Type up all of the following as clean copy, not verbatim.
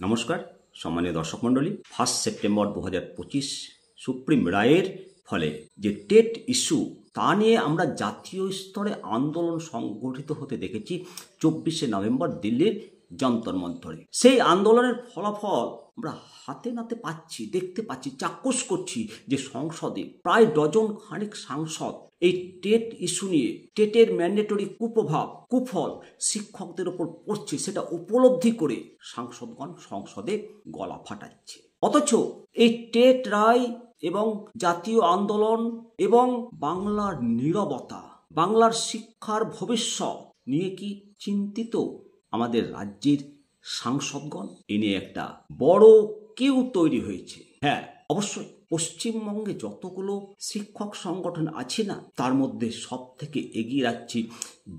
নমস্কার সম্মানীয় দর্শক মণ্ডলী। 1 সেপ্টেম্বর 2025 সুপ্রিম রায়ের ফলে যে টেট ইস্যু তা নিয়ে আমরা জাতীয় স্তরে আন্দোলন সংগঠিত হতে দেখেছি 24শে নভেম্বর দিল্লির যন্তর মন্তরে। সেই আন্দোলনের ফলাফল আমরা হাতে নাতে পাচ্ছি, দেখতে পাচ্ছি, চাক্ষুষ করছি যে সংসদে প্রায় ডজন খানিক সাংসদ এই টেট ইস্যু নিয়ে টেটের ম্যান্ডেটরি কুফল শিক্ষকদের ওপর পড়ছে সেটা উপলব্ধি করে সাংসদগণ সংসদে গলা ফাটাচ্ছে। অথচ এই টেট রায় এবং জাতীয় আন্দোলন এবং বাংলার নীরবতা, বাংলার শিক্ষার ভবিষ্যৎ নিয়ে কি চিন্তিত আমাদের রাজ্যের সাংসদগণ? এ নিয়ে একটা বড় কিউ তৈরি হয়েছে। হ্যাঁ, অবশ্যই পশ্চিমবঙ্গে যতগুলো শিক্ষক সংগঠন আছে না, তার মধ্যে সব থেকে এগিয়ে রাখছি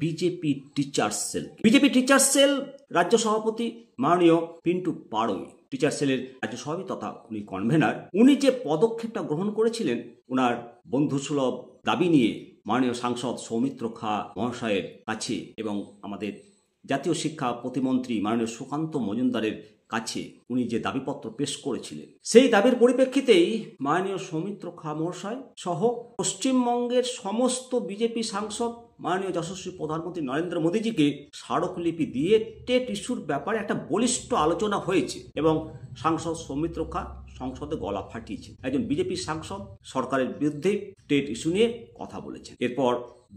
BJP teachers cell. BJP teachers cell রাজ্য সভাপতি মাননীয় পিন্টু পাড়ই, টিচার সেলের রাজ্য সভাপতি তথা উনি কনভেনার, উনি যে পদক্ষেপটা গ্রহণ করেছিলেন ওনার বন্ধুসুলভ দাবি নিয়ে মাননীয় সাংসদ সৌমিত্র খা মহাশয়ের কাছে এবং আমাদের জাতীয় শিক্ষা প্রতিমন্ত্রী মাননীয় সুকান্ত মজুমদারের কাছে উনি যে দাবিপত্র পেশ করেছিলেন, সেই দাবির পরিপ্রেক্ষিতেই মাননীয় সৌমিত্র খা মহাশয় সহ পশ্চিমবঙ্গের সমস্ত বিজেপি সাংসদ মাননীয় যশস্বী প্রধানমন্ত্রী নরেন্দ্র মোদীজিকে স্মারকলিপি দিয়ে টেট ইস্যুর ব্যাপারে একটা বলিষ্ঠ আলোচনা হয়েছে এবং সাংসদ সৌমিত্র খা সংসদে গলা ফাটিয়েছেন। একজন বিজেপি সাংসদ সরকারের বিরুদ্ধে টেট ইস্যু নিয়ে কথা বলেছেন। এরপর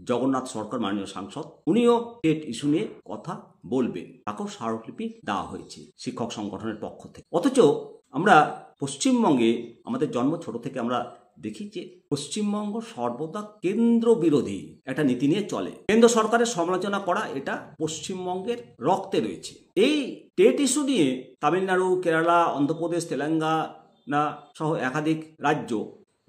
জগন্নাথ সরকার মাননীয় সাংসদ, উনিও টেট ইস্যু নিয়ে কথা বলবেন, তাকেও স্মারকলিপি দেওয়া হয়েছে শিক্ষক সংগঠনের পক্ষ থেকে। অথচ আমরা পশ্চিমবঙ্গে আমাদের জন্ম ছোট থেকে আমরা দেখি যে পশ্চিমবঙ্গ সর্বদা কেন্দ্র বিরোধী একটা নীতি নিয়ে চলে। কেন্দ্র সরকারের সমালোচনা করা এটা পশ্চিমবঙ্গের রক্তে রয়েছে। এই টেট ইস্যু নিয়ে তামিলনাড়ু, কেরালা, অন্ধ্রপ্রদেশ, তেলেঙ্গানা সহ একাধিক রাজ্য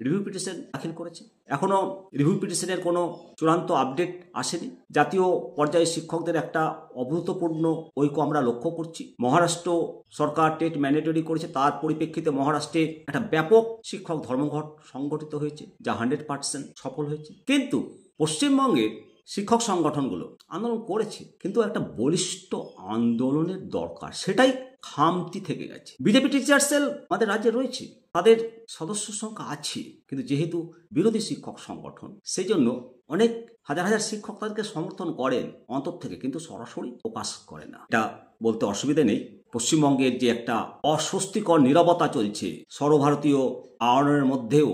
রিভিউ পিটিশন দাখিল করেছে। এখনো রিভিউ পিটিশনের কোনো চূড়ান্ত আপডেট আসেনি। জাতীয় পর্যায়ে শিক্ষকদের একটা অভূতপূর্ণ ঐক্য আমরা লক্ষ্য করছি। মহারাষ্ট্র সরকার টেট ম্যান্ডেটরি করেছে, তার পরিপ্রেক্ষিতে মহারাষ্ট্রে একটা ব্যাপক শিক্ষক ধর্মঘট সংগঠিত হয়েছে, যা 100% সফল হয়েছে। কিন্তু পশ্চিমবঙ্গের শিক্ষক সংগঠনগুলো আন্দোলন করেছে, কিন্তু একটা বলিষ্ঠ আন্দোলনের দরকার, সেটাই খামতি থেকে গেছে। বিজেপি টিচার সেল আমাদের রাজ্যে রয়েছে, তাদের সদস্য সংখ্যা আছে, কিন্তু যেহেতু বিরোধী শিক্ষক সংগঠন, সেই জন্য অনেক হাজার হাজার শিক্ষক তাদেরকে সমর্থন করেন অন্তর থেকে, কিন্তু সরাসরি প্রকাশ করে না। এটা বলতে অসুবিধা নেই। পশ্চিমবঙ্গের যে একটা অস্বস্তিকর নীরবতা চলছে সর্বভারতীয় আন্দোলনের মধ্যেও,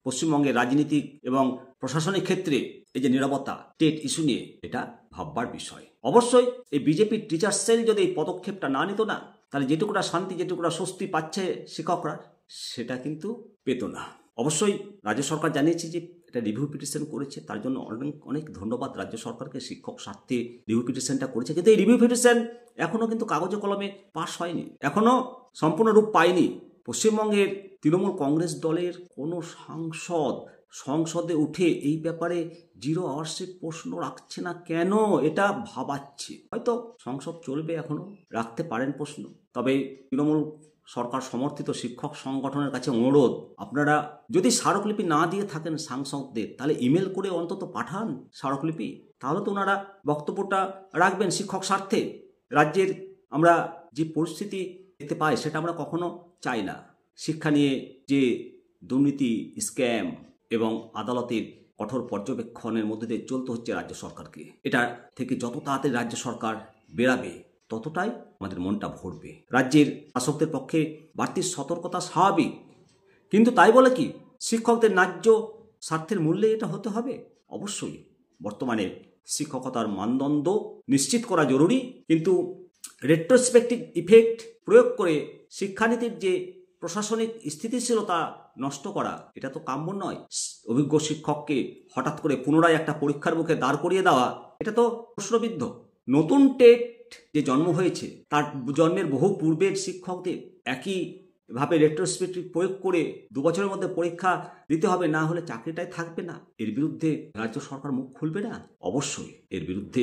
পশ্চিমবঙ্গের রাজনীতিক এবং প্রশাসনিক ক্ষেত্রে এই যে নীরবতা টেট ইস্যু নিয়ে, এটা ভাববার বিষয়। অবশ্যই এই বিজেপির টিচার সেল যদি এই পদক্ষেপটা না নিত না, তাহলে যেটুকুটা শান্তি, যেটুকুটা স্বস্তি পাচ্ছে শিক্ষকরা, সেটা কিন্তু পেত না। অবশ্যই রাজ্য সরকার জানিয়েছে যে এটা রিভিউ পিটিশন করেছে, তার জন্য অনেক অনেক ধন্যবাদ রাজ্য সরকারকে। শিক্ষক স্বার্থে রিভিউ পিটিশনটা করেছে, কিন্তু এই রিভিউ পিটিশন এখনো কিন্তু কাগজে কলমে পাশ হয়নি, এখনো সম্পূর্ণ রূপ পায়নি। পশ্চিমবঙ্গের তৃণমূল কংগ্রেস দলের কোনো সাংসদ সংসদে উঠে এই ব্যাপারে জিরো আওয়ার্সে প্রশ্ন রাখছে না কেন, এটা ভাবাচ্ছে। হয়তো সংসদ চলবে, এখনো রাখতে পারেন প্রশ্ন। তবে তৃণমূল সরকার সমর্থিত শিক্ষক সংগঠনের কাছে অনুরোধ, আপনারা যদি স্মারকলিপি না দিয়ে থাকেন সাংসদদের, তাহলে ইমেল করে অন্তত পাঠান স্মারকলিপি, তাহলে তো ওনারা বক্তব্যটা রাখবেন শিক্ষক স্বার্থে। রাজ্যের আমরা যে পরিস্থিতি দেখতে পাই সেটা আমরা কখনো চাই না। শিক্ষা নিয়ে যে দুর্নীতি, স্ক্যাম এবং আদালতের কঠোর পর্যবেক্ষণের মধ্যে দিয়ে চলতে হচ্ছে রাজ্য সরকারকে, এটা থেকে যত তাড়াতাড়ি রাজ্য সরকার বেরাবে ততটাই আমাদের মনটা ভরবে। রাজ্যের শাসকদের পক্ষে বাড়তি সতর্কতা স্বাভাবিক, কিন্তু তাই বলে কি শিক্ষকদের ন্যায্য স্বার্থের মূল্যে এটা হতে হবে? অবশ্যই বর্তমানে শিক্ষকতার মানদণ্ড নিশ্চিত করা জরুরি, কিন্তু রেট্রোস্পেক্টিভ ইফেক্ট প্রয়োগ করে শিক্ষানীতির যে প্রশাসনিক স্থিতিশীলতা নষ্ট করা, এটা তো কাম্য নয়। অভিজ্ঞ শিক্ষককে হঠাৎ করে পুনরায় একটা পরীক্ষার মুখে দাঁড় করিয়ে দেওয়া, এটা তো প্রশ্নবিদ্ধ। নতুন টেট যে জন্ম হয়েছে, তার জন্মের বহু পূর্বের শিক্ষকদের একইভাবে রেট্রোস্পেক্টিভ প্রয়োগ করে 2 বছরের মধ্যে পরীক্ষা দিতে হবে, না হলে চাকরিটাই থাকবে না। এর বিরুদ্ধে রাজ্য সরকার মুখ খুলবে না? অবশ্যই এর বিরুদ্ধে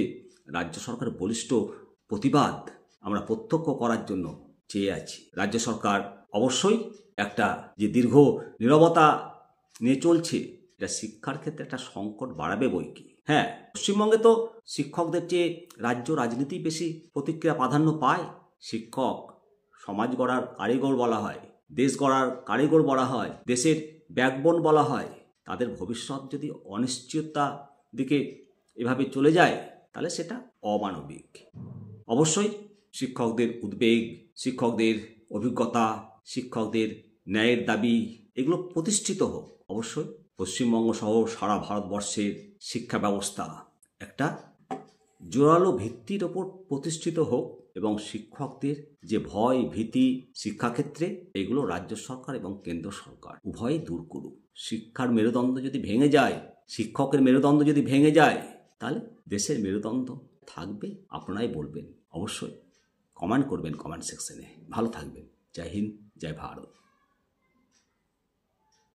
রাজ্য সরকারের বলিষ্ঠ প্রতিবাদ আমরা প্রত্যক্ষ করার জন্য চেয়ে আছি। রাজ্য সরকার অবশ্যই একটা যে দীর্ঘ নীরবতা নিয়ে চলছে, এটা শিক্ষার ক্ষেত্রে একটা সংকট বাড়াবে বই কি। হ্যাঁ, পশ্চিমবঙ্গে তো শিক্ষকদের চেয়ে রাজ্য রাজনীতি বেশি প্রতিক্রিয়া প্রাধান্য পায়। শিক্ষক সমাজ গড়ার কারিগর বলা হয়, দেশ গড়ার কারিগর বলা হয়, দেশের ব্যাকবোন বলা হয়, তাদের ভবিষ্যৎ যদি অনিশ্চয়তা দিকে এভাবে চলে যায় তাহলে সেটা অমানবিক। অবশ্যই শিক্ষকদের উদ্বেগ, শিক্ষকদের অভিজ্ঞতা, শিক্ষকদের ন্যায়ের দাবি এগুলো প্রতিষ্ঠিত হোক। অবশ্যই পশ্চিমবঙ্গ সহ সারা ভারতবর্ষের শিক্ষা ব্যবস্থা একটা জোরালো ভিত্তির ওপর প্রতিষ্ঠিত হোক এবং শিক্ষকদের যে ভয় ভীতি শিক্ষাক্ষেত্রে এগুলো রাজ্য সরকার এবং কেন্দ্র সরকার উভয়ই দূর করুক। শিক্ষার মেরুদণ্ড যদি ভেঙে যায়, শিক্ষকের মেরুদণ্ড যদি ভেঙে যায়, তাহলে দেশের মেরুদণ্ড থাকবে? আপনারাই বলবেন। অবশ্যই কমেন্ট করবেন কমেন্ট সেকশনে। ভালো থাকবেন। জয় হিন্দ, জয় ভারত।